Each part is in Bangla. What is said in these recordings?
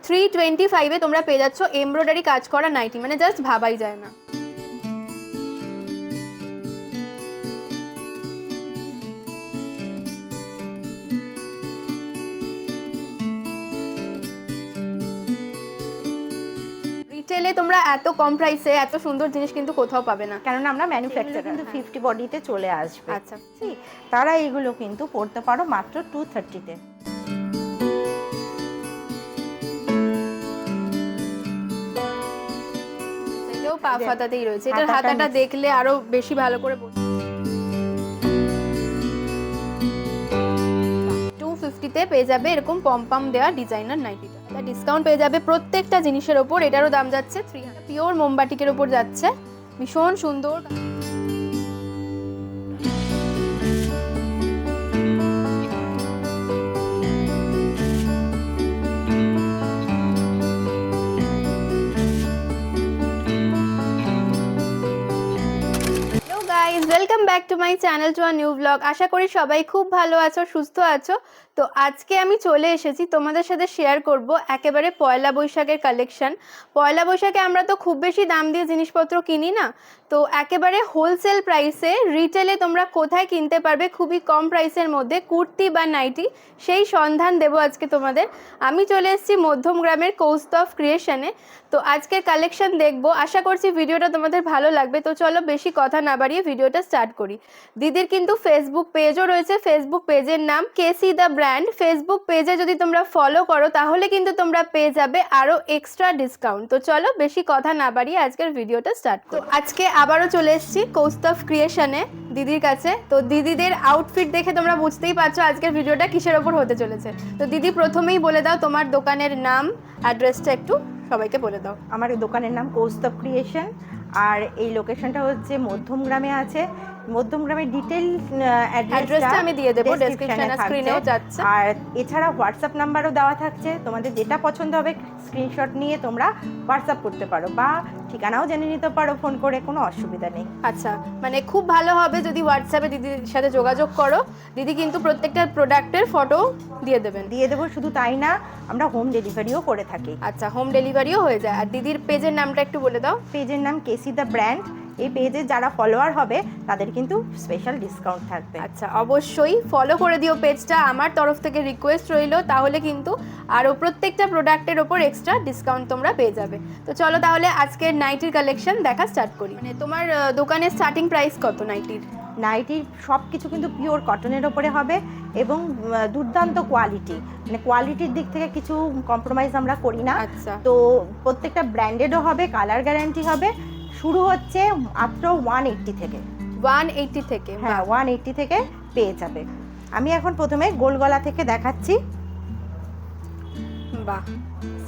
325 এ তোমরা পেয়ে যাচ্ছ এমব্রয়ডারি কাজ করা নাইটি, মানে জাস্ট ভাবাই যায় না। রিটেলে তোমরা এত কম প্রাইসে এত সুন্দর জিনিস কিন্তু কোথাও পাবে না, কেননা আমরা ম্যানুফ্যাকচারার কিন্তু 50 বডিতে চলে আসবে। আচ্ছা, তারা এইগুলো কিন্তু পড়তে পারো মাত্র 230-তে। এটাও পাফ হাতাতেই রয়েছে, এটার হাতাটা দেখলে আরো বেশি ভালো করে 250-তে পেয়ে যাবে এরকম পম দেওয়া ডিজাইনার নাইটিটা। ডিসকাউন্ট পেয়ে যাবে প্রত্যেকটা জিনিসের ওপর। এটারও দাম যাচ্ছে 300। পিওর মোমবাটিকের ওপর যাচ্ছে, ভীষণ সুন্দর। Welcome back to my channel, to a new blog. আশা করি সবাই খুব ভালো আছো, সুস্থ আছো। তো আজকে আমি চলে এসেছি তোমাদের সাথে শেয়ার করব একেবারে পয়লা বৈশাখের কালেকশন। পয়লা বৈশাখে আমরা তো খুব বেশি দাম দিয়ে জিনিসপত্র কিনি না, তো একেবারে হোলসেল প্রাইসে রিটেলে তোমরা কোথায় কিনতে পারবে খুবই কম প্রাইসের মধ্যে কুর্তি বা নাইটি, সেই সন্ধান দেব আজকে তোমাদের। আমি চলে এসেছি মধ্যমগ্রামের কৌস্তভ ক্রিয়েশনে। তো আজকের কালেকশন দেখবো, আশা করছি ভিডিওটা তোমাদের ভালো লাগবে। তো চলো বেশি কথা না বাড়িয়ে ভিডিওটা স্টার্ট করি। দিদির কিন্তু ফেসবুক পেজও রয়েছে, ফেসবুক পেজের নাম কেসি দ্য ব্র্যান্ড। ফেসবুক পেজে যদি তোমরা ফলো করো তাহলে কিন্তু তোমরা পেয়ে যাবে আরো এক্সট্রা ডিসকাউন্ট। তো চলো বেশি কথা না বাড়িয়ে আজকের ভিডিওটা স্টার্ট করি। তো আজকে আবারও চলে এসেছি কৌস্তভ ক্রিয়েশনে দিদির কাছে। তো দিদিদের আউটফিট দেখে তোমরা বুঝতেই পারছো আজকের ভিডিওটা কিসের ওপর হতে চলেছে। তো দিদি প্রথমেই বলে দাও তোমার দোকানের নাম, অ্যাড্রেসটা একটু সবাইকে বলে দাও। আমার দোকানের নাম কৌস্তভ ক্রিয়েশন, আর এই লোকেশনটা হচ্ছে মধ্যমগ্রামে আছে। মধ্যমগ্রামের ডিটেল অ্যাড্রেসটা আমি দিয়ে দেবো ডেসক্রিপশনে, স্ক্রিনেও যাচ্ছে। আর এছাড়া হোয়াটসঅ্যাপ নাম্বারও দেওয়া থাকছে, তোমাদের যেটা পছন্দ হবে স্ক্রিনশট নিয়ে তোমরা হোয়াটসঅ্যাপ করতে পারো বা ঠিকানাও জেনে নিতে পারো ফোন করে, কোনো অসুবিধা নেই। আচ্ছা, মানে খুব ভালো হবে যদি হোয়াটসঅ্যাপে দিদির সাথে যোগাযোগ করো। দিদি কিন্তু প্রত্যেকটা প্রোডাক্টের ফটো দিয়ে দেবেন। দিয়ে দেবো, শুধু তাই না আমরা হোম ডেলিভারিও করে থাকি। আচ্ছা, হোম ডেলিভারিও হয়ে যায়। আর দিদির পেজের নামটা একটু বলে দাও। পেজের নাম কেসি দ্য ব্র্যান্ড। এই পেজে যারা ফলোয়ার হবে তাদের কিন্তু স্পেশাল ডিসকাউন্ট থাকবে। আচ্ছা, অবশ্যই ফলো করে দিও পেজটা, আমার তরফ থেকে রিকোয়েস্ট রইল। তাহলে কিন্তু আরও প্রত্যেকটা প্রোডাক্টের ওপর এক্সট্রা ডিসকাউন্ট তোমরা পেয়ে যাবে। তো চলো তাহলে আজকের নাইটির কালেকশন দেখা স্টার্ট করি। মানে তোমার দোকানের স্টার্টিং প্রাইস কত নাইটির? নাইটির সব কিছু কিন্তু পিওর কটনের ওপরে হবে এবং দুর্দান্ত কোয়ালিটি, মানে কোয়ালিটির দিক থেকে কিছু কম্প্রোমাইজ আমরা করি না। আচ্ছা, তো প্রত্যেকটা ব্র্যান্ডেডও হবে, কালার গ্যারান্টি হবে। শুরু হচ্ছে মাত্র 180 থেকে। 180 থেকে? হ্যাঁ, 180 থেকে পেয়ে যাবে। আমি এখন প্রথমে গোল গলা থেকে দেখাচ্ছি। বাহ,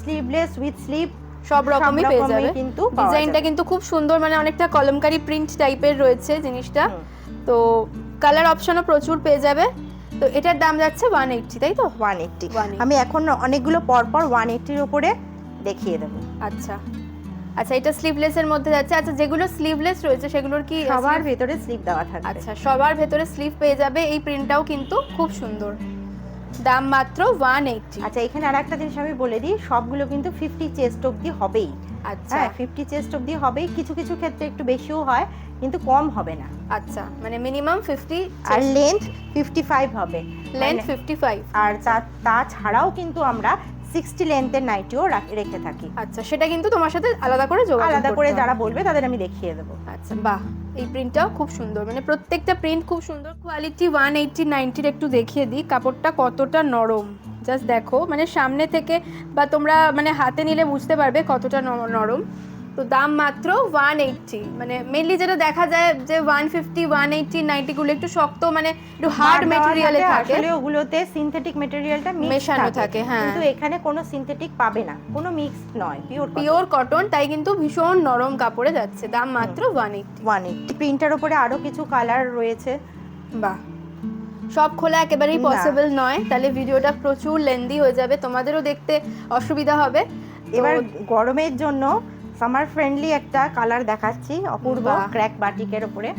স্লিভলেস উইথ স্লিভ সব রকমই পেয়ে যাবে। কিন্তু ডিজাইনটা কিন্তু খুব সুন্দর, মানে অনেকটা কলমকারি প্রিন্ট টাইপের রয়েছে জিনিসটা। তো কালার অপশনও প্রচুর পেয়ে যাবে। তো এটার দাম যাচ্ছে 180, তাই তো? 180। আমি এখন অনেকগুলো পরপর 180-র উপরে দেখিয়ে দেবো। আচ্ছা আচ্ছা, এটা স্লিভলেসের মধ্যে যাচ্ছে। আচ্ছা, যেগুলো স্লিভলেস রয়েছে সেগুলোর কি সবার ভেতরে স্লিভ দেওয়া থাকবে? আচ্ছা, সবার ভেতরে স্লিভ পেয়ে যাবে। এই প্রিন্টটাও কিন্তু খুব সুন্দর, দাম মাত্র 180। আচ্ছা, এখানে আরেকটা জিনিস আমি বলে দিই, সবগুলো কিন্তু 50 চেস্ট অবধি হবেই। আচ্ছা, 50 চেস্ট অবধি হবেই, কিছু কিছু ক্ষেত্রে একটু বেশিও হয় কিন্তু কম হবে না। আচ্ছা, মানে মিনিমাম 50। আর লেন্থ 55 হবে, লেন্থ 55। আর তাছাড়াও কিন্তু আমরা 60 লেন্থের নাইটিও রেখে থাকি। আচ্ছা, সেটা কিন্তু তোমার সাথে আলাদা করে যোগাযোগ করতে হবে। আলাদা করে যারা বলবে তাদের আমি দেখিয়ে দেবো। আচ্ছা, বাহ, এই প্রিন্টটাও খুব সুন্দর, মানে প্রত্যেকটা প্রিন্ট খুব সুন্দর। কোয়ালিটি 180 90-র একটু দেখিয়ে দিই কাপড়টা কতটা নরম। জাস্ট দেখো, মানে সামনে থেকে বা তোমরা মানে হাতে নিলে বুঝতে পারবে কতটা নরম। তো দাম মাত্র 180। মানে মেইনলি যেটা দেখা যায় যে 150 180 90 গুলো একটু শক্ত, মানে একটু হার্ড ম্যাটেরিয়ালে থাকে। আসলে ওগুলোতে সিনথেটিক ম্যাটেরিয়ালটা মেশানো থাকে। হ্যাঁ, কিন্তু এখানে কোনো সিনথেটিক পাবে না, কোনো মিক্সড নয়, পিওর কটন, তাই কিন্তু ভীষণ নরম কাপড়ে যাচ্ছে। দাম মাত্র 180। প্রিন্টার উপরে আরো কিছু কালার রয়েছে। বাহ, সব খোলা একেবারেই পসিবল নয়, তাহলে ভিডিওটা প্রচুর লেন্দি হয়ে যাবে, তোমাদেরও দেখতে অসুবিধা হবে। এবার গরমের জন্য সামার ফ্রেন্ডলি একটা কালার দেখাচ্ছি, অপূর্ব ক্র্যাক বাটিকের উপরে।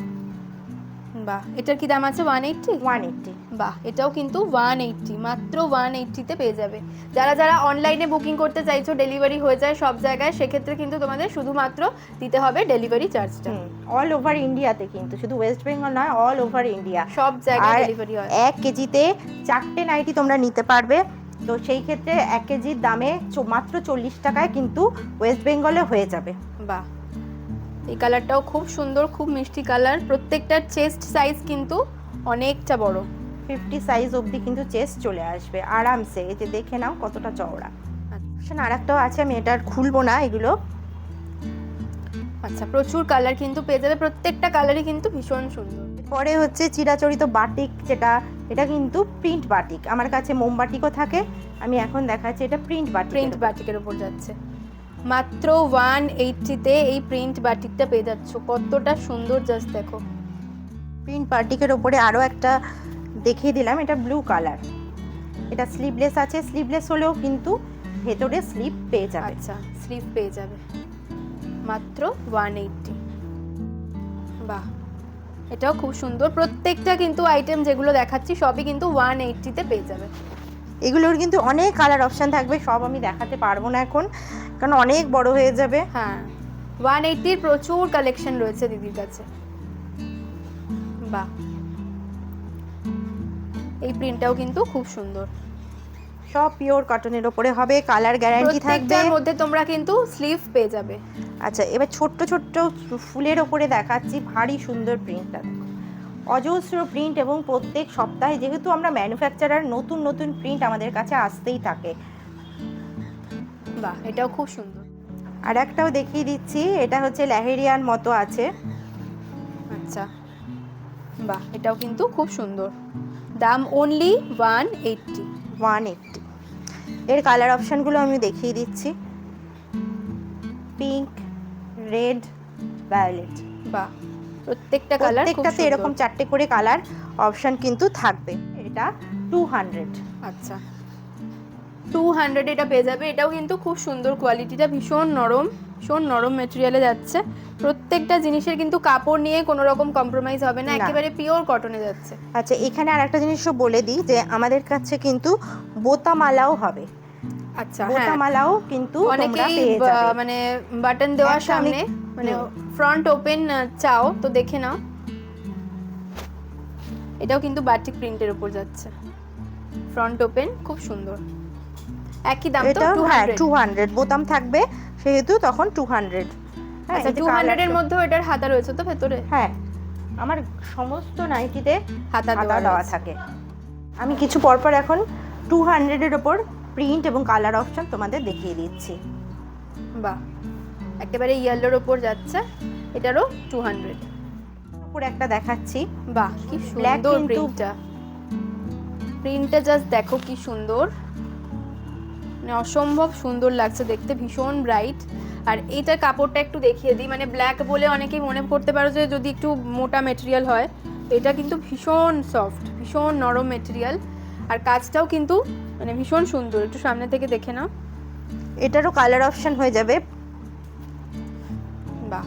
বাহ, এটার কি দাম আছে? 180। বাহ, এটাও কিন্তু 180, মাত্র 180-তে পেয়ে যাবে। যারা যারা অনলাইনে বুকিং করতে চাইছো, ডেলিভারি হয়ে যায় সব জায়গায়, সেক্ষেত্রে কিন্তু তোমাদের শুধুমাত্র দিতে হবে ডেলিভারি চার্জটা। অল ওভার ইন্ডিয়াতে, কিন্তু শুধু ওয়েস্ট বেঙ্গল নয়, অল ওভার ইন্ডিয়া সব জায়গায় আর ডেলিভারি হয়। 1 কেজিতে 4টে নাইটি তোমরা নিতে পারবে। তো সেই ক্ষেত্রে 1 কেজির দামে মাত্র 40 টাকায় কিন্তু ওয়েস্ট বেঙ্গলে হয়ে যাবে। বাহ, এই কালারটাও খুব সুন্দর, খুব মিষ্টি কালার। প্রত্যেকটার চেস্ট সাইজ কিন্তু অনেকটা বড়, 50 সাইজ অবধি কিন্তু চেস্ট চলে আসবে আরামসে। এই যে দেখে নাও কতটা চওড়া। আচ্ছা, আর একটাও আছে, আমি এটা আর খুলবো না এগুলো। আচ্ছা, প্রচুর কালার কিন্তু পেয়ে যাবে, প্রত্যেকটা কালারই কিন্তু ভীষণ সুন্দর। পরে হচ্ছে চিরাচরিত বাটিক, যেটা এটা কিন্তু প্রিন্ট বাটিক। আমার কাছে মোমবাটিকও থাকে, আমি এখন দেখাচ্ছি এটা প্রিন্ট বাটিক। প্রিন্ট বাটিকের উপর যাচ্ছে, মাত্র 180-তে এই প্রিন্ট বাটিকটা পেয়ে যাচ্ছ। কতটা সুন্দর, জাস্ট দেখো। প্রিন্ট বাটিকের ওপরে আরও একটা দেখিয়ে দিলাম, এটা ব্লু কালার। এটা স্লিভলেস আছে, স্লিভলেস হলেও কিন্তু ভেতরে স্লিভ পেয়ে যাবে। আচ্ছা, স্লিভ পেয়ে যাবে মাত্র 180। বাহ, এটাও খুব সুন্দর। প্রত্যেকটা কিন্তু আইটেম যেগুলো দেখাচ্ছি সবই কিন্তু 180-তে পেয়ে যাবে। এগুলোর কিন্তু অনেক কালার অপশান থাকবে, সব আমি দেখাতে পারবো না এখন, কারণ অনেক বড় হয়ে যাবে। হ্যাঁ, 180-র প্রচুর কালেকশন রয়েছে দিদির কাছে। বাহ, এই প্রিন্টটাও কিন্তু খুব সুন্দর। সব পিওর কটনের ওপরে হবে, কালার গ্যারান্টি থাকবে। প্রত্যেকটার মধ্যে তোমরা কিন্তু স্লিভ পেয়ে যাবে। আচ্ছা, এবার ছোট্ট ছোট্ট ফুলের ওপরে দেখাচ্ছি, ভারী সুন্দর প্রিন্টটা দেখো, অজস্র প্রিন্ট। এবং প্রত্যেক সপ্তাহে যেহেতু আমরা ম্যানুফ্যাকচারার, নতুন নতুন প্রিন্ট আমাদের কাছে আসতেই থাকে। বাহ, এটাও খুব সুন্দর। আর একটাও দেখিয়ে দিচ্ছি, এটা হচ্ছে ল্যাহেরিয়ান মতো আছে। আচ্ছা, বাহ, এটাও কিন্তু খুব সুন্দর। দাম অনলি 180। 180। এর কালার অপশানগুলো আমি দেখিয়ে দিচ্ছি, পিঙ্ক, রেড, ভায়োলেট। বাহ, প্রত্যেকটা কালার খুব প্রত্যেকটাতে সুন্দর। এরকম 4টে করে কালার অপশান কিন্তু থাকবে। এটা 200। আচ্ছা, 200 এটা পেয়ে যাবে। এটাও কিন্তু খুব সুন্দর, কোয়ালিটিটা ভীষণ নরম, ভীষণ নরম মেটেরিয়ালে যাচ্ছে। প্রত্যেকটা জিনিসের কিন্তু কাপড় নিয়ে কোনো রকম কম্প্রোমাইজ হবে না, না। একেবারে পিওর কটনে যাচ্ছে। আচ্ছা, এখানে আর একটা জিনিসও বলে দিই যে আমাদের কাছে কিন্তু বোতামালাও হবে। আচ্ছা, হ্যাঁ, বোতামালাও কিন্তু তোমরা অনেকেই পেয়ে যাবে। মানে বাটন দেওয়ার একটা সামনে মানে ফ্রন্ট ওপেন চাও, তো দেখে নাও। এটাও কিন্তু বাটিক প্রিন্টের উপর যাচ্ছে, ফ্রন্ট ওপেন, খুব সুন্দর। একই দাম তো, এটা 200। 200 বোতাম থাকবে, সেহেতু তখন 200। আচ্ছা, 200 এর মধ্যেও এটার হাতা রয়েছে তো ভেতরে? হ্যাঁ, আমার সমস্ত নাইটিতে হাতা হাতা দেওয়া দেওয়া থাকে। আমি কিছু পরপর এখন 200-এর ওপর প্রিন্ট এবং কালার অপশন তোমাদের দেখিয়ে দিচ্ছি। বাহ, একেবারে ইয়েলোর ওপর যাচ্ছে, এটারও 200। উপর একটা দেখাচ্ছি, বাহ, কি Black সুন্দর কিন্তু- প্রিন্টটা জাস্ট দেখো কি সুন্দর, মানে অসম্ভব সুন্দর লাগছে দেখতে, ভীষণ ব্রাইট। আর এইটার কাপড়টা একটু দেখিয়ে দিই, মানে ব্ল্যাক বলে অনেকেই মনে করতে পারো যে যদি একটু মোটা মেটেরিয়াল হয়, এটা কিন্তু ভীষণ সফট, ভীষণ নরম মেটেরিয়াল। আর কাজটাও কিন্তু মানে ভীষণ সুন্দর, একটু সামনে থেকে দেখে নাও। এটারও কালার অপশন হয়ে যাবে। বাহ,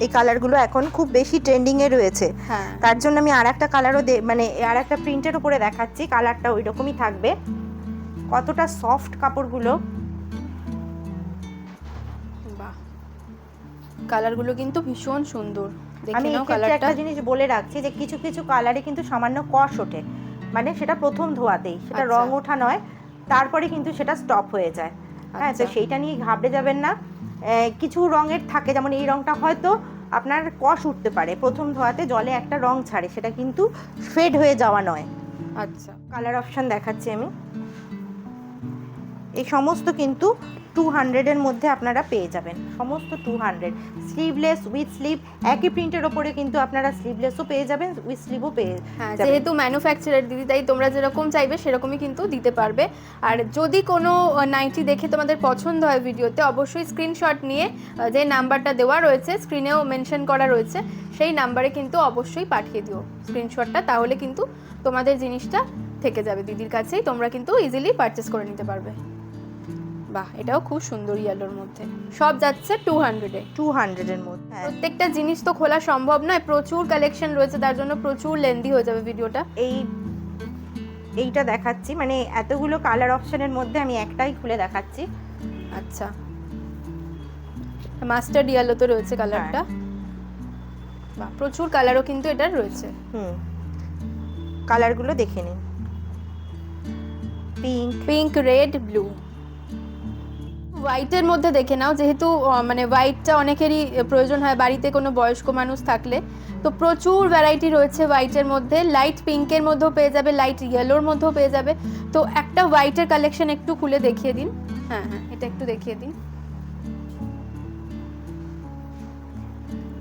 এই কালারগুলো এখন খুব বেশি ট্রেন্ডিংয়ে রয়েছে, হ্যাঁ, তার জন্য আমি আর একটা কালারও মানে আর একটা প্রিন্টের উপরে দেখাচ্ছি, কালারটা ওই রকমই থাকবে। কতটা সফট কাপড়গুলো, বাহ, কালারগুলো কিন্তু ভীষণ সুন্দর, আমি দেখে নাও এক্ষেত্রে কালারটা। একটা জিনিস বলে রাখছি যে কিছু কিছু কালারে কিন্তু সামান্য কষ ওঠে, মানে সেটা প্রথম ধোয়াতেই, সেটা আচ্ছা। রং ওঠা নয়, তারপরে কিন্তু সেটা স্টপ হয়ে যায়। হ্যাঁ, তো আচ্ছা। সেইটা নিয়ে ঘাবড়ে যাবেন না। কিছু রঙের থাকে, যেমন এই রংটা হয়তো আপনার কষ উঠতে পারে, প্রথম ধোয়াতে জলে একটা রং ছাড়ে, সেটা কিন্তু ফেড হয়ে যাওয়া নয়। আচ্ছা, কালার অপশন দেখাচ্ছি আমি, এই সমস্ত কিন্তু 200-এর মধ্যে আপনারা পেয়ে যাবেন, সমস্ত 200। স্লিভলেস, উইথ স্লিভ, একই প্রিন্টের ওপরে কিন্তু আপনারা স্লিভলেসও পেয়ে যাবেন, উইথ স্লিভও পেয়ে হ্যাঁ, যাবেন। যেহেতু ম্যানুফ্যাকচারার দিদি, তাই তোমরা যেরকম চাইবে সেরকমই কিন্তু দিতে পারবে। আর যদি কোনো নাইটি দেখে তোমাদের পছন্দ হয় ভিডিওতে, অবশ্যই স্ক্রিনশট নিয়ে যে নাম্বারটা দেওয়া রয়েছে, স্ক্রিনেও মেনশন করা রয়েছে, সেই নাম্বারে কিন্তু অবশ্যই পাঠিয়ে দিও স্ক্রিনশটটা, তাহলে কিন্তু তোমাদের জিনিসটা থেকে যাবে দিদির কাছেই, তোমরা কিন্তু ইজিলি পারচেস করে নিতে পারবে। বাহ, এটাও খুব সুন্দর ইয়েলোর মধ্যে, সব যাচ্ছে 200-এ। 200-এর মধ্যে, হ্যাঁ। প্রত্যেকটা জিনিস তো খোলা সম্ভব নয়, প্রচুর কালেকশন রয়েছে, তার জন্য প্রচুর লেন্দি হয়ে যাবে ভিডিওটা। এই এইটা দেখাচ্ছি, মানে এতগুলো কালার অপশনের মধ্যে আমি একটাই খুলে দেখাচ্ছি। আচ্ছা, মাস্টার্ড ইয়েলো তো রয়েছে কালারটা। বাহ, প্রচুর কালারও কিন্তু এটার রয়েছে। কালারগুলো দেখে নিন, পিঙ্ক, রেড, ব্লু। হোয়াইটের মধ্যে দেখে নাও, যেহেতু মানে হোয়াইটটা অনেকেরই প্রয়োজন হয় বাড়িতে কোনো বয়স্ক মানুষ থাকলে, তো প্রচুর ভ্যারাইটি রয়েছে হোয়াইটের মধ্যে। লাইট পিঙ্কের মধ্যেও পেয়ে যাবে, লাইট ইয়েলোর মধ্যেও পেয়ে যাবে। তো একটা হোয়াইটের কালেকশন একটু খুলে দেখিয়ে দিন। হ্যাঁ হ্যাঁ, এটা একটু দেখিয়ে দিন।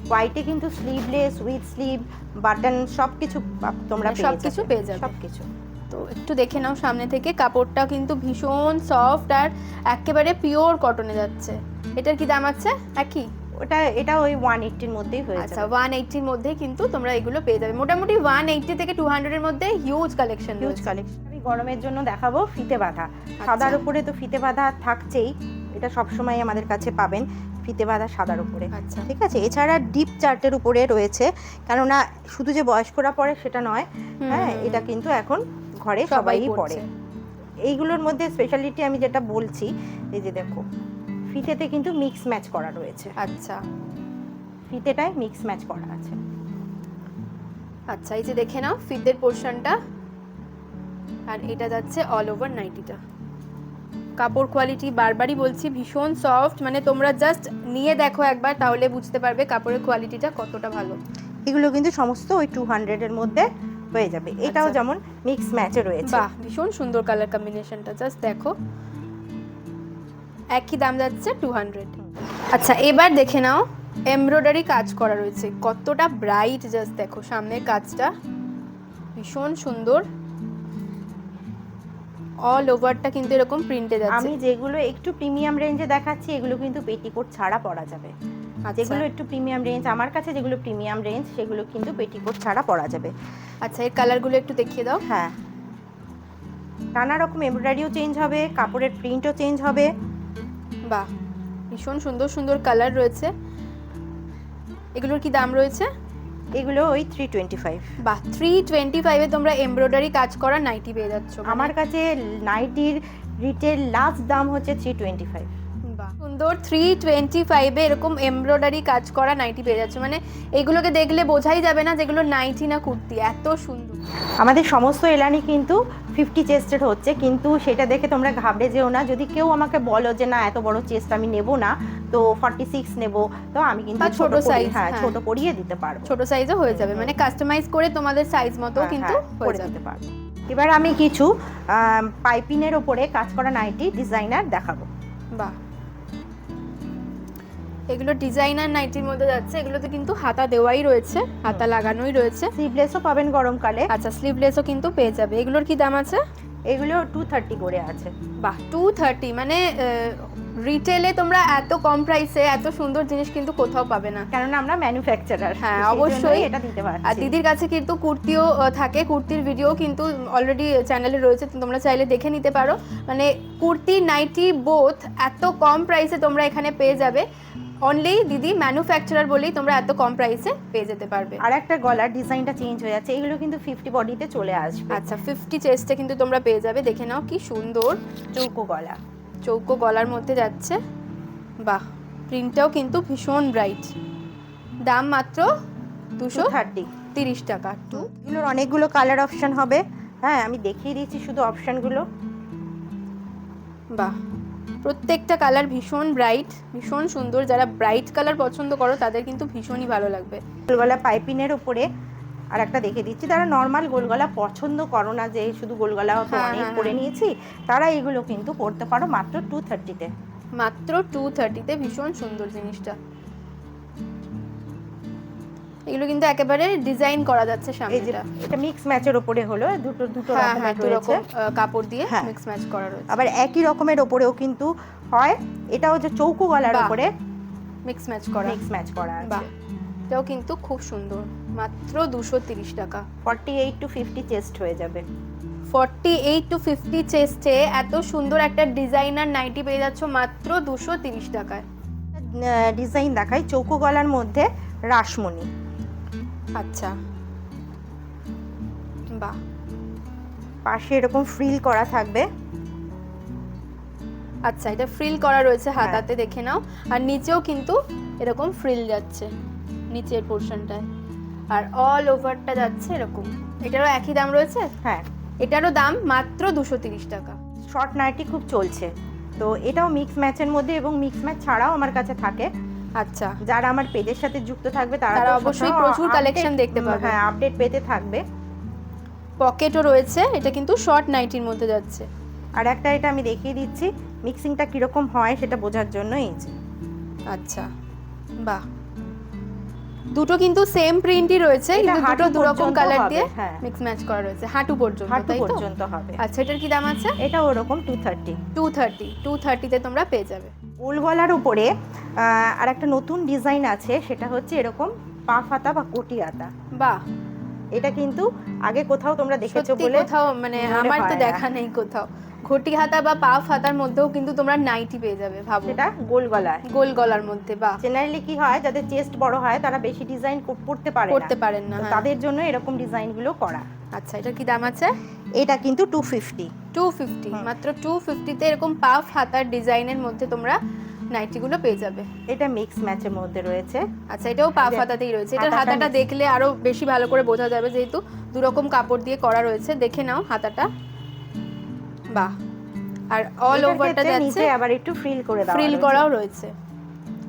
হোয়াইটে কিন্তু স্লিভলেস, উইথ স্লিভ, বাটন সবকিছু তোমরা সবকিছু পেয়ে যাবে। সবকিছু। তো একটু দেখে নাও সামনে থেকে, কাপড়টা কিন্তু ভীষণ সফট আর একেবারে পিওর কটনে যাচ্ছে। এটার কি দাম আছে? একই? এটা ওই 180 এর মধ্যেই হয়ে যাবে। আচ্ছা, 180 এর মধ্যে কিন্তু তোমরা এগুলো পেয়ে যাবে। মোটামুটি 180 থেকে 200 এর মধ্যে হিউজ কালেকশন। আমি গরমের জন্য দেখাবো ফিতে বাঁধা। সাদার উপরে তো ফিতে বাঁধা থাকছেই, এটা সবসময় আমাদের কাছে পাবেন, ফিতে বাঁধা সাদার উপরে। আচ্ছা, ঠিক আছে। এছাড়া ডিপ চার্টের উপরে রয়েছে, কেননা শুধু যে বয়স্করা পরে সেটা নয়, হ্যাঁ, এটা কিন্তু এখন ঘরে সবাই পরে। এইগুলোর মধ্যে স্পেশালিটি আমি যেটা বলছি, এই যে দেখো ফিতেতে কিন্তু মিক্স ম্যাচ করা রয়েছে। আচ্ছা, ফিতেটায় মিক্স ম্যাচ করা আছে। আচ্ছা, এই যে দেখে নাও ফিতের পোরশনটা, আর এটা যাচ্ছে অল ওভার নাইটিটা। কাপড় কোয়ালিটি বারবারই বলছি ভীষণ সফট, মানে তোমরা জাস্ট নিয়ে দেখো একবার, তাহলে বুঝতে পারবে কাপড়ের কোয়ালিটিটা কতটা ভালো। এগুলো কিন্তু সমস্ত ওই 200 এর মধ্যে হয়ে যাবে। এটাও যেমন মিক্স ম্যাচে রয়েছে। বাহ, ভীষণ সুন্দর কালার কম্বিনেশনটা, জাস্ট দেখো। একই দাম যাচ্ছে 200। আচ্ছা, এবার দেখে নাও এমব্রয়ডারি কাজ করা রয়েছে, কতটা ব্রাইট, জাস্ট দেখো সামনের কাজটা ভীষণ সুন্দর। অল ওভারটা কিন্তু এরকম প্রিন্টে যাচ্ছে। আমি যেগুলো একটু প্রিমিয়াম রেঞ্জে দেখাচ্ছি এগুলো কিন্তু পেটিকোট ছাড়া পরা যাবে। যেগুলো একটু প্রিমিয়াম রেঞ্জ, আমার কাছে যেগুলো প্রিমিয়াম রেঞ্জ সেগুলো কিন্তু পেটিকোট ছাড়া পরা যাবে। আচ্ছা, এর কালারগুলো একটু দেখিয়ে দাও। হ্যাঁ, নানা রকম এমব্রয়ডারিও চেঞ্জ হবে, কাপড়ের প্রিন্টও চেঞ্জ হবে। বাহ, ভীষণ সুন্দর সুন্দর কালার রয়েছে। এগুলোর কি দাম রয়েছে? এগুলো ওই 325। বাহ, 325 এ তোমরা এমব্রয়ডারি কাজ করা নাইটি পেয়ে যাচ্ছ। আমার কাছে নাইটির রিটেল লাস্ট দাম হচ্ছে 325। বাহ, সুন্দর 325 এ এরকম এমব্রয়ডারি কাজ করা নাইটি পেয়ে যাচ্ছ। মানে এগুলোকে দেখলে বোঝাই যাবে না যেগুলো নাইটি না কুর্তি, এত সুন্দর। আমাদের সমস্ত এলানি কিন্তু 50 চেস্টের হচ্ছে, কিন্তু সেটা দেখে তোমরা ঘাবড়ে যেও না। যদি কেউ আমাকে বলো যে না এত বড় চেস্ট আমি নেব না, তো 46 নেব, তো আমি কিন্তু ছোট সাইজ, হ্যাঁ ছোট করিয়ে দিতে পারবো। ছোট সাইজও হয়ে যাবে, মানে কাস্টমাইজ করে তোমাদের সাইজ মতো কিন্তু হয়ে দিতে পারবো। এবার আমি কিছু পাইপিনের উপরে কাজ করা নাইটি ডিজাইনার দেখাবো। বাহ, এগুলো ডিজাইনার নাইটির মধ্যে যাচ্ছে। এগুলোতে কিন্তু হাতা দেওয়াই রয়েছে, হাতা লাগানোই রয়েছে। স্লিভলেসও পাবেন গরমকালে। আচ্ছা, স্লিভলেসও কিন্তু পেয়ে যাবে। এগুলোর কি দাম আছে? এগুলো 230 করে আছে। বাহ, 230, মানে রিটেলে তোমরা এত কম প্রাইসে এত সুন্দর জিনিস কিন্তু কোথাও পাবে না, কেননা আমরা ম্যানুফ্যাকচারার। হ্যাঁ, অবশ্যই এটা দিতে পারছি। আর দিদির কাছে কিন্তু কুর্তিও থাকে, কুর্তির ভিডিও কিন্তু অলরেডি চ্যানেলে রয়েছে, তোমরা চাইলে দেখে নিতে পারো। মানে কুর্তি, নাইটি বোথ এত কম প্রাইসে তোমরা এখানে পেয়ে যাবে। অনলি দিদি ম্যানুফ্যাকচারার বলেই তোমরা এত কম প্রাইসে পেয়ে যেতে পারবে। আর একটা গলার ডিজাইনটা চেঞ্জ হয়ে যাচ্ছে, এগুলো কিন্তু 50 বডিতে চলে আসবে। আচ্ছা, 50 চেস্টে কিন্তু তোমরা পেয়ে যাবে। দেখে নাও কি সুন্দর চৌকো গলা, চৌকো গলার মধ্যে যাচ্ছে। বাহ, প্রিন্টটাও কিন্তু ভীষণ ব্রাইট। দাম মাত্র 230 টাকা। এগুলোর অনেকগুলো কালার অপশন হবে। হ্যাঁ, আমি দেখিয়ে দিচ্ছি শুধু অপশনগুলো। বাহ, প্রত্যেকটা কালার ভীষণ ব্রাইট, ভীষণ সুন্দর। যারা ব্রাইট কালার পছন্দ করো তাদের কিন্তু ভীষণই ভালো লাগবে। গোলগলা পাইপিনের উপরে আর একটা দেখে দিচ্ছি, তারা নর্মাল গোলগলা পছন্দ করো না, যে শুধু গোলগলা তো অনেক পরে নিয়েছি, তারা এগুলো কিন্তু পরতে পারো মাত্র 230-তে। মাত্র 230-তে ভীষণ সুন্দর জিনিসটা। এগুলো কিন্তু একেবারে ডিজাইন করা যাচ্ছে সামনেটা। এটা মিক্স ম্যাচের উপরে হলো, দুটো রকম কাপড় দিয়ে মিক্স ম্যাচ করা রয়েছে। আবার একই রকমের উপরেও কিন্তু হয়, এটাও যে চৌকো গলার উপরে মিক্স ম্যাচ করা আছে। এটাও কিন্তু খুব সুন্দর, মাত্র 230 টাকা। 48 to 50 চেস্ট হয়ে যাবে। 48 to 50 চেস্টে এত সুন্দর একটা ডিজাইনার নাইটি পেয়ে যাচ্ছ মাত্র 230 টাকায়। ডিজাইন দেখাই, চৌকো গলার মধ্যে রাসমণি। আচ্ছা, বাহ, পাশে এরকম ফ্রিল করা থাকবে। আচ্ছা, এটা ফ্রিল করা রয়েছে হাতাতে, দেখে নাও। আর নিচেও কিন্তু এরকম ফ্রিল যাচ্ছে নিচের পোর্শনটায়, আর অল ওভারটা যাচ্ছে এরকম। এটারও একই দাম রয়েছে? হ্যাঁ, এটারও দাম মাত্র 230 টাকা। শর্ট নাইটি খুব চলছে, তো এটাও মিক্স ম্যাচের মধ্যে এবং মিক্স ম্যাচ ছাড়াও আমার কাছে থাকে। আচ্ছা, যারা আমার পেজের সাথে যুক্ত থাকবে তারা তো অবশ্যই সবসময় প্রচুর update- কালেকশন দেখতে পাবে। হ্যাঁ, আপডেট পেতে থাকবে। পকেটও রয়েছে, এটা কিন্তু শর্ট নাইটির মধ্যে যাচ্ছে। আর একটা এটা আমি দেখিয়ে দিচ্ছি মিক্সিংটা কিরকম হয় সেটা বোঝার জন্য। এই যে, আচ্ছা, বাহ, দুটো কিন্তু সেম প্রিন্টই রয়েছে, এটা কিন্তু দুটো হাঁটু দু রকম পর্যন্ত কালার হবে, দিয়ে হ্যাঁ। মিক্স ম্যাচ করা রয়েছে, হাঁটু পর্যন্ত, হাঁটু তাই তো? পর্যন্ত হবে। আচ্ছা, এটার কি দাম আছে? এটা ওরকম 230। 230 তে তোমরা পেয়ে যাবে। গোল গলার উপরে আর একটা নতুন ডিজাইন আছে, সেটা হচ্ছে এরকম পা ফাতা বা কোটি হাতা। বাহ, এটা কিন্তু আগে কোথাও তোমরা দেখেছো সত্যি বলে কোথাও মানে মনে আমার তো হয় না। দেখা নেই কোথাও। ঘটি হাতা বা পা হাতার মধ্যেও কিন্তু তোমরা নাইটি পেয়ে যাবে, ভাবো, সেটা গোল গলায়। গোল গলার মধ্যে। বাহ, জেনারেলি কি হয়, যাদের চেস্ট বড় হয় তারা বেশি ডিজাইন পড়তে পারে না, করতে পারেন না, তো হ্যাঁ। তাদের জন্য এরকম ডিজাইনগুলো করা। আচ্ছা, এটার কি দাম আছে? এটা কিন্তু 250। 250, মাত্র 250 তে এরকম পাফ হাতার ডিজাইনের মধ্যে তোমরা নাইটিগুলো পেয়ে যাবে। এটা মিক্স ম্যাচের মধ্যে রয়েছে। আচ্ছা, এটাও পাফ যে হাতাতেই রয়েছে। এটার হাতাটা হাতাটা mix। দেখলে আরো বেশি ভালো করে বোঝা যাবে, যেহেতু দু রকম কাপড় দিয়ে করা রয়েছে। দেখে নাও হাতাটা, বাহ। আর অল এটার ওভারটা ক্ষেত্রে যাচ্ছে নিচে আবার একটু ফ্রিল করে দেওয়া ফ্রিল রয়েছে। করাও রয়েছে।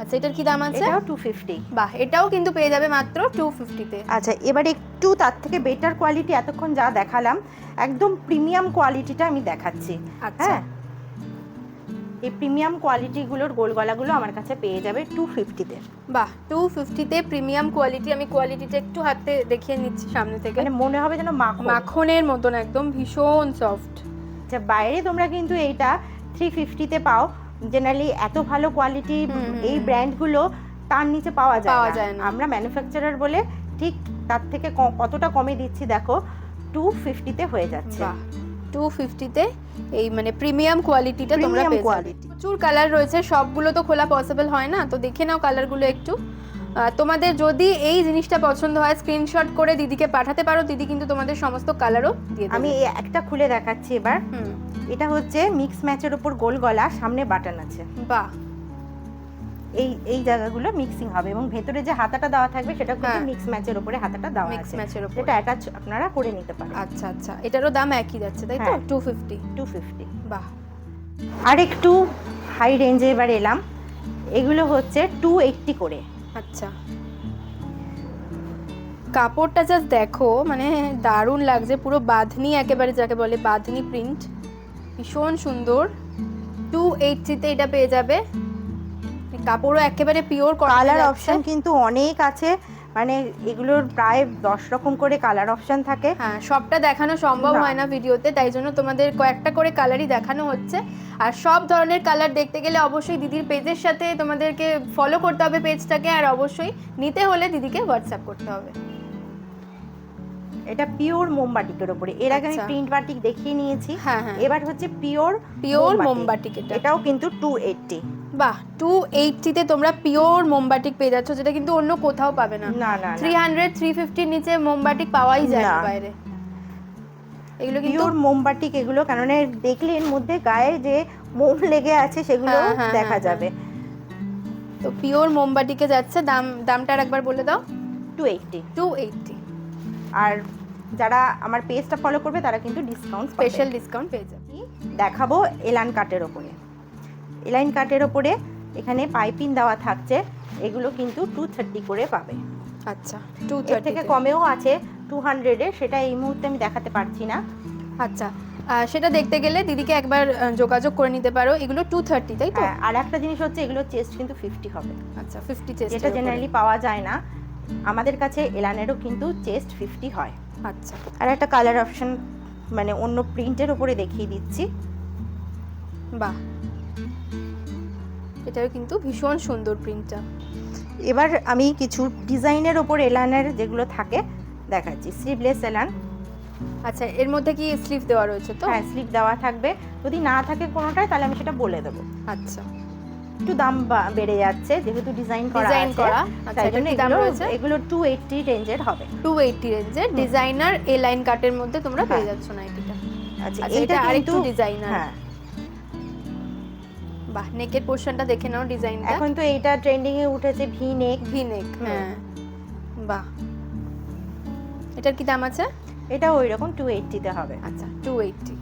আচ্ছা, এটার কি দাম আছে? এটাও 250। বাহ, এটাও কিন্তু পেয়ে যাবে মাত্র 250 তে। আচ্ছা, এবার একটু তার থেকে বেটার কোয়ালিটি, এতক্ষণ যা দেখালাম একদম প্রিমিয়াম কোয়ালিটিটা আমি দেখাচ্ছি। আচ্ছা, হ্যাঁ, এই প্রিমিয়াম কোয়ালিটিগুলোর গোল গলাগুলো আমার কাছে পেয়ে যাবে 250 তে। বাহ, 250 তে প্রিমিয়াম কোয়ালিটি। আমি কোয়ালিটিটা একটু হাতে দেখিয়ে নিচ্ছি সামনে থেকে, মানে মনে হবে যেন মাখন। মাখনের মতন, একদম ভীষণ সফট। আচ্ছা, বাইরে তোমরা কিন্তু এইটা 350 তে পাও। জেনারেলি এত ভালো কোয়ালিটি এই ব্র্যান্ডগুলো তার নিচে পাওয়া যায় না। আমরা ম্যানুফ্যাকচারার বলে ঠিক তার থেকে কতটা কমে দিচ্ছি দেখো, 250 তে হয়ে যাচ্ছে। বাহ, 250 তে এই মানে প্রিমিয়াম কোয়ালিটিটা তোমরা Premium পেয়ে যাবে। quality। প্রচুর কালার রয়েছে, সবগুলো তো খোলা পসিবল হয় না, তো দেখে নাও কালারগুলো একটু। তোমাদের যদি এই জিনিসটা পছন্দ হয়, স্ক্রিনশট করে দিদিকে পাঠাতে পারো, দিদি কিন্তু তোমাদের সমস্ত কালারও দিয়ে দেবে। আমি এই একটা খুলে দেখাচ্ছি এবার। এটা হচ্ছে মিক্স ম্যাচের উপর গোল গলা, সামনে বাটন আছে। বাহ, এই জায়গাগুলো মিক্সিং হবে এবং ভেতরে যে হাতাটা দেওয়া থাকবে সেটা কিন্তু হ্যাঁ। মিক্স ম্যাচের উপরে হাতাটা দেওয়া মিক্স আছে, ম্যাচের উপর। এটা অ্যাটাচ আপনারা করে নিতে পারেন। আচ্ছা আচ্ছা, এটারও দাম একই যাচ্ছে, তাই তো? হ্যাঁ। 250। বাহ, আর একটু হাই রেঞ্জে এবার এলাম। এগুলো হচ্ছে 280 করে। আচ্ছা, কাপড়টা জাস্ট দেখো, মানে দারুণ লাগছে, পুরো বাঁধনি একেবারে, যাকে বলে বাঁধনি প্রিন্ট, ভীষণ সুন্দর। 280 তে এটা পেয়ে যাবে। কাপড়ও একেবারে পিওর কালার অপশন কিন্তু অনেক আছে, মানে এগুলোর প্রায় 10 রকম করে কালার অপশন থাকে। হ্যাঁ, সবটা দেখানো সম্ভব না। হয় না ভিডিওতে, তাই জন্য তোমাদের কয়েকটা করে কালারই দেখানো হচ্ছে। আর সব ধরনের কালার দেখতে গেলে অবশ্যই দিদির পেজের সাথে তোমাদেরকে ফলো করতে হবে পেজটাকে, আর অবশ্যই নিতে হলে দিদিকে হোয়াটসঅ্যাপ করতে হবে। এটা পিওর মোমবাটিকের উপরে, এর আগে আমি আচ্ছা। প্রিন্ট বাটিক দেখিয়ে নিয়েছি। হ্যাঁ হ্যাঁ, এবার হচ্ছে পিওর মোমবাটিক। এটাও কিন্তু 280। বাহ, 280 তে তোমরা পিওর মোমবাটিক পেয়ে যাচ্ছ, যেটা কিন্তু অন্য কোথাও পাবে না। না না 300 350 নিচে মোমবাটিক পাওয়াই যায় না না। বাইরে। এগুলো কিন্তু পিওর মোমবাটিক এগুলো, কারণ দেখলে এর মধ্যে গায়ে যে মোম লেগে আছে সেগুলো হ্যাঁ, হ্যাঁ, দেখা হ্যাঁ, যাবে। তো পিওর মোমবাটিকে যাচ্ছে। দামটা একবার বলে দাও। 280। 280, আর যারা আমার পেজটা ফলো করবে তারা কিন্তু ডিসকাউন্ট, স্পেশাল ডিসকাউন্ট পেয়ে যাবে। দেখাবো এলান কাটের ওপরে। এলাইন কাটের ওপরে এখানে পাইপিং দেওয়া থাকছে, এগুলো কিন্তু 230 করে পাবে। আচ্ছা, এর 230 থেকে কমেও আছে 200 এ, সেটা এই মুহূর্তে আমি দেখাতে পারছি না। আচ্ছা, সেটা দেখতে গেলে দিদিকে একবার যোগাযোগ করে নিতে পারো। এগুলো 230, তাই তো? হ্যাঁ, আর একটা জিনিস হচ্ছে এগুলো চেস্ট কিন্তু 50 হবে। আচ্ছা, 50 চেস্ট, যেটা জেনারেলি পাওয়া যায় না। আমাদের কাছে এলানেরও কিন্তু চেস্ট 50 হয়। আচ্ছা, আর একটা কালার অপশন মানে অন্য প্রিন্টের উপরে দেখিয়ে দিচ্ছি। বাহ, এটাও কিন্তু ভীষণ সুন্দর প্রিন্টটা। এবার আমি কিছু ডিজাইনের ওপর এলানের যেগুলো থাকে দেখাচ্ছি। স্লিভলেস এলান। আচ্ছা, এর মধ্যে কি স্লিভ দেওয়া রয়েছে তো? হ্যাঁ, স্লিভ দেওয়া থাকবে। যদি না থাকে কোনোটাই তাহলে আমি সেটা বলে দেবো। আচ্ছা, একটু দাম বেড়ে যাচ্ছে যেহেতু ডিজাইন করা ডিজাইন আছে, করা। আচ্ছা, তাই এটার জন্য কি দাম রয়েছে? এগুলো 280 রেঞ্জের হবে। 280 রেঞ্জের ডিজাইনার এ লাইন কাটের মধ্যে তোমরা পেয়ে হ্যাঁ। যাচ্ছ নাইটিটা। আচ্ছা আচ্ছা এটা এটা আরেকটু কিন্তু ডিজাইনার। হ্যাঁ বাহ, নেকের পোরশনটা দেখে নাও ডিজাইনটা। এখন তো এইটা ট্রেন্ডিং এ উঠেছে ভি নেক। ভি নেক, হ্যাঁ বাহ। এটার কি দাম আছে? এটা ওই রকম 280 তে হবে। আচ্ছা 280।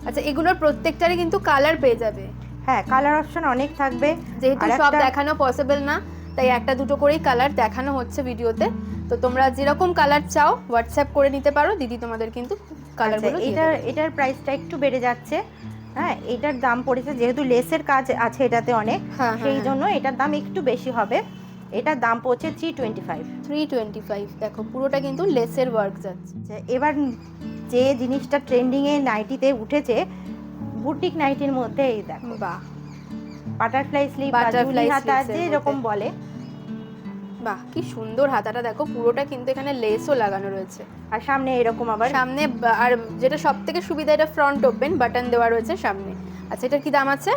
আচ্ছা এগুলোর প্রত্যেকটারই কিন্তু কালার পেয়ে যাবে। হ্যাঁ কালার অপশন অনেক থাকবে, যেহেতু আর সব একটা দেখানো পসিবল না, তাই একটা দুটো করেই কালার দেখানো হচ্ছে ভিডিওতে। তো তোমরা যেরকম কালার চাও হোয়াটসঅ্যাপ করে নিতে পারো, দিদি তোমাদের কিন্তু কালারগুলো দিয়ে এটার দেবে। এটার প্রাইসটা একটু বেড়ে যাচ্ছে। হ্যাঁ এটার দাম পড়েছে যেহেতু লেসের কাজ আছে এটাতে অনেক, হ্যাঁ, সেই হ্যাঁ, জন্য এটার দাম একটু বেশি হবে। এটার দাম পড়ছে 325। 325। দেখো পুরোটা কিন্তু লেসের ওয়ার্ক যাচ্ছে। এবার যে জিনিসটা ট্রেন্ডিং এ নাইটিতে উঠেছে, বুটিক নাইটির মধ্যে এই দেখো বাহ বাটারফ্লাই স্লিভ বা Butterfly জুলি হাতা sleeves এর যে মধ্যে। এরকম বলে। বাহ কি সুন্দর হাতাটা দেখো, পুরোটা কিন্তু এখানে লেসও লাগানো রয়েছে। আর সামনে এরকম আবার সামনে আর যেটা সব থেকে সুবিধা, এটা ফ্রন্ট ওপেন বাটন দেওয়া রয়েছে সামনে। আচ্ছা এটার কি দাম আছে?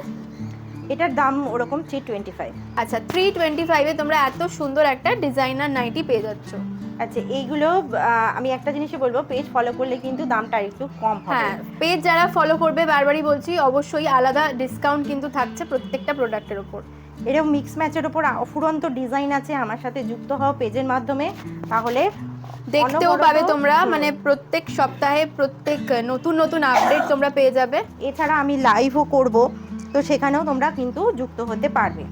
এটার দাম ওরকম 325। আচ্ছা 325 এ তোমরা এত সুন্দর একটা ডিজাইনার নাইটি পেয়ে যাচ্ছ। আচ্ছা এইগুলো আমি একটা জিনিসই বলবো, পেজ ফলো করলে কিন্তু দামটা একটু কম হবে। হ্যাঁ পেজ যারা ফলো করবে, বারবারই বলছি, অবশ্যই আলাদা ডিসকাউন্ট কিন্তু থাকছে প্রত্যেকটা প্রোডাক্টের উপর। এরকম মিক্স ম্যাচের ওপর অফুরন্ত ডিজাইন আছে, আমার সাথে যুক্ত হও পেজের মাধ্যমে, তাহলে দেখতেও অনবরত- পাবে তোমরা, হুম। মানে প্রত্যেক সপ্তাহে প্রত্যেক নতুন নতুন আপডেট তোমরা পেয়ে যাবে। এছাড়া আমি লাইভও করব, তো সেখানেও তোমরা কিন্তু যুক্ত হতে পারবে।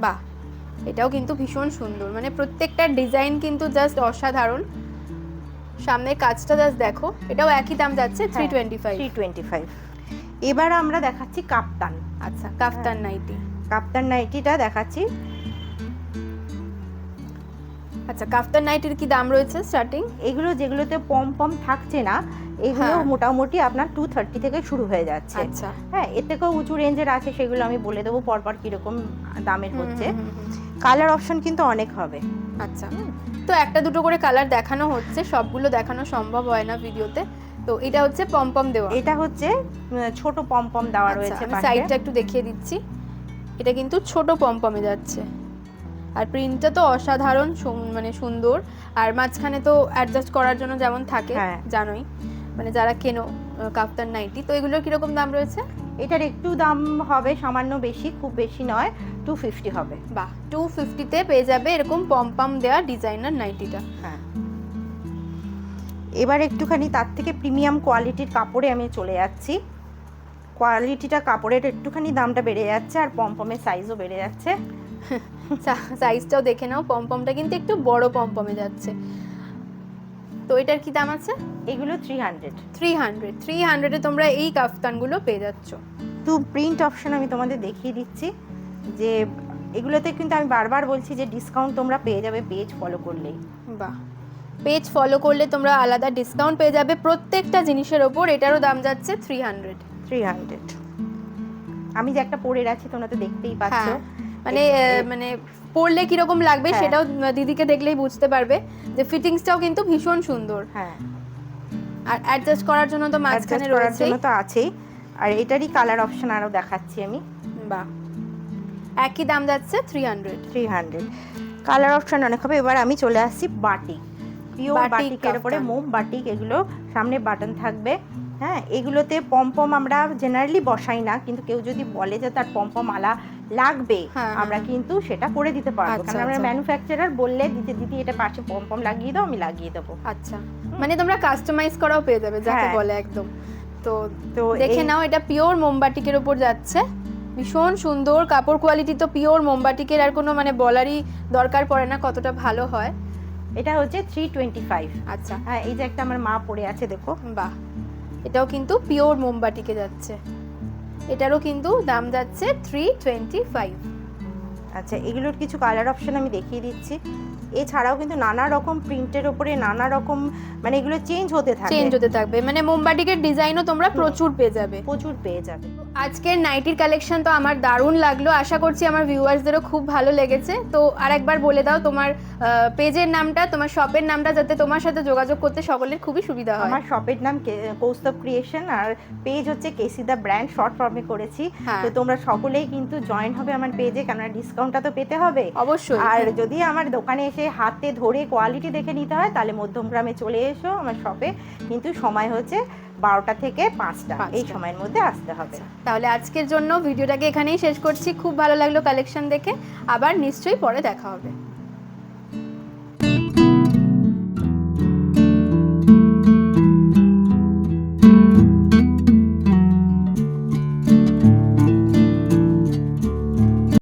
বাহ এটাও কিন্তু ভীষণ সুন্দর, মানে প্রত্যেকটা ডিজাইন কিন্তু জাস্ট অসাধারণ। সামনের কাজটা জাস্ট দেখো, এটাও একই দাম যাচ্ছে 325। 325। এবার আমরা দেখাচ্ছি কাপ্তান। আচ্ছা কাফতান নাইটি। কাপ্তান নাইটিটা দেখাচ্ছি। আচ্ছা কাফতান নাইটির কি দাম রয়েছে স্টার্টিং? এগুলো যেগুলোতে পম পম থাকছে না, এগুলো হ্যাঁ। মোটামুটি আপনার 230 থেকে শুরু হয়ে যাচ্ছে। আচ্ছা হ্যাঁ এর থেকেও উঁচু রেঞ্জের আছে, সেগুলো আমি বলে দেবো পরপর কিরকম দামের হচ্ছে। হুম, হুম, হুম। কালার অপশন কিন্তু অনেক হবে। আচ্ছা তো একটা দুটো করে কালার দেখানো হচ্ছে, সবগুলো দেখানো সম্ভব হয় না ভিডিওতে। তো এটা হচ্ছে পমপম দেওয়া। এটা হচ্ছে ছোট পম পম দেওয়া আচ্ছা রয়েছে আমি পাশে। সাইডটা একটু দেখিয়ে দিচ্ছি। এটা কিন্তু ছোট পমপমে যাচ্ছে, আর প্রিন্টটা তো অসাধারণ মানে সুন্দর। আর মাঝখানে তো অ্যাডজাস্ট করার জন্য যেমন থাকে, হ্যাঁ। জানোই, মানে যারা কেনো কাফতান নাইটি। তো এগুলোর কিরকম দাম রয়েছে? এটার একটু দাম হবে সামান্য বেশি, খুব বেশি নয়, 250 হবে। বাহ 250 তে পেয়ে যাবে এরকম পমপম দেওয়া ডিজাইনার নাইটিটা। হ্যাঁ এবার একটুখানি তার থেকে প্রিমিয়াম কোয়ালিটির কাপড়ে আমি চলে যাচ্ছি। কোয়ালিটিটা কাপড়ের একটুখানি দামটা বেড়ে যাচ্ছে, আর পমপমের সাইজও বেড়ে যাচ্ছে। সাইজটাও দেখে নাও, পমপমটা কিন্তু একটু বড় পমপমে যাচ্ছে। তো এটার কি দাম আছে? এগুলো 300। 300 এ তোমরা এই কাফতানগুলো পেয়ে যাচ্ছ। তো প্রিন্ট অপশন আমি তোমাদের দেখিয়ে দিচ্ছি, যে এগুলোতে কিন্তু আমি বারবার বলছি যে ডিসকাউন্ট তোমরা পেয়ে যাবে পেজ ফলো করলেই। বাহ পেজ ফলো করলে তোমরা আলাদা ডিসকাউন্ট পেয়ে যাবে প্রত্যেকটা জিনিসের ওপর। এটারও দাম যাচ্ছে 300। 300। আমি যে একটা পরে রাখছি তোমরা তো দেখতেই পাচ্ছ। হ্যাঁ মানে মানে পরলে কিরকম লাগবে হ্যাঁ। সেটাও দিদিকে দেখলেই বুঝতে পারবে, যে ফিটিংসটাও কিন্তু ভীষণ সুন্দর। হ্যাঁ আর অ্যাডজাস্ট করার জন্য তো মাঝখানে অ্যাডজাস্ট করার রয়েছে। জন্য তো আছেই। আর এটারই কালার অপশন আরো দেখাচ্ছি আমি। বাহ একই দাম যাচ্ছে 300। 300। কালার অপশন অনেক হবে। এবার আমি চলে আসছি বাটিক, পিওর বাটিক বাটিকের উপরে কাফতান। মোম বাটিক। এগুলো সামনে বাটন থাকবে। হ্যাঁ এগুলোতে পমপম আমরা জেনারেলি বসাই না, কিন্তু কেউ যদি বলে যে তার পমপম আলা লাগবে, হ্যাঁ, আমরা কিন্তু সেটা করে দিতে পারবো। আচ্ছা, কারণ আমরা আচ্ছা। ম্যানুফ্যাকচারার বললে দিতে দিদি এটা পাশে পমপম লাগিয়ে দাও, আমি লাগিয়ে দেবো। আচ্ছা মানে তোমরা কাস্টমাইজ করাও পেয়ে যাবে, যাকে হ্যাঁ। বলে একদম। তো তো দেখে এই- নাও, এটা পিওর মোমবাটিকের উপর যাচ্ছে, ভীষণ সুন্দর কাপড় কোয়ালিটি। তো পিওর মোমবাটিকের আর কোনো মানে বলারই দরকার পড়ে না কতটা ভালো হয়। এটা হচ্ছে 325। আচ্ছা হ্যাঁ এই যে একটা আমার মা পরে আছে দেখো। বাহ এটাও কিন্তু পিওর মোমবাটিকে যাচ্ছে, এটারও কিন্তু দাম যাচ্ছে 325। আচ্ছা এগুলোর কিছু কালার অপশন আমি দেখিয়ে দিচ্ছি। এছাড়াও কিন্তু নানা রকম প্রিন্টের উপরে নানা রকম, মানে এগুলো চেঞ্জ হতে থাকে, চেঞ্জ হতে থাকবে, মানে মোমবাটিকের ডিজাইনও তোমরা প্রচুর পেয়ে যাবে। প্রচুর পেয়ে যাবে। আজকের নাইটির কালেকশন তো আমার দারুণ লাগলো, আশা করছি আমার ভিউয়ার্সদেরও খুব ভালো লেগেছে। তো আরেকবার বলে দাও তোমার পেজের নামটা, তোমার শপের নামটা, যাতে তোমার সাথে যোগাযোগ করতে সকলের খুবই সুবিধা হয়। আমার শপের নাম কৌস্তব ক্রিয়েশন, আর পেজ হচ্ছে কেসি দা ব্র্যান্ড, শর্ট ফর্মে করেছি। হ্যাঁ। তো তোমরা সকলেই কিন্তু জয়েন হবে আমার পেজে, কেননা ডিসকাউন্টটা তো পেতে হবে অবশ্যই। আর যদি আমার দোকানে এসে হাতে ধরে কোয়ালিটি দেখে নিতে হয়, তাহলে মধ্যমগ্রামে চলে এসো আমার শপে। কিন্তু সময় হচ্ছে 12টা থেকে 5টা এই 5টা। সময়ের মধ্যে আসতে হবে। তাহলে আজকের জন্য ভিডিওটাকে এখানেই শেষ করছি। খুব ভালো লাগলো কালেকশন দেখে, আবার নিশ্চয়ই পরে দেখা হবে।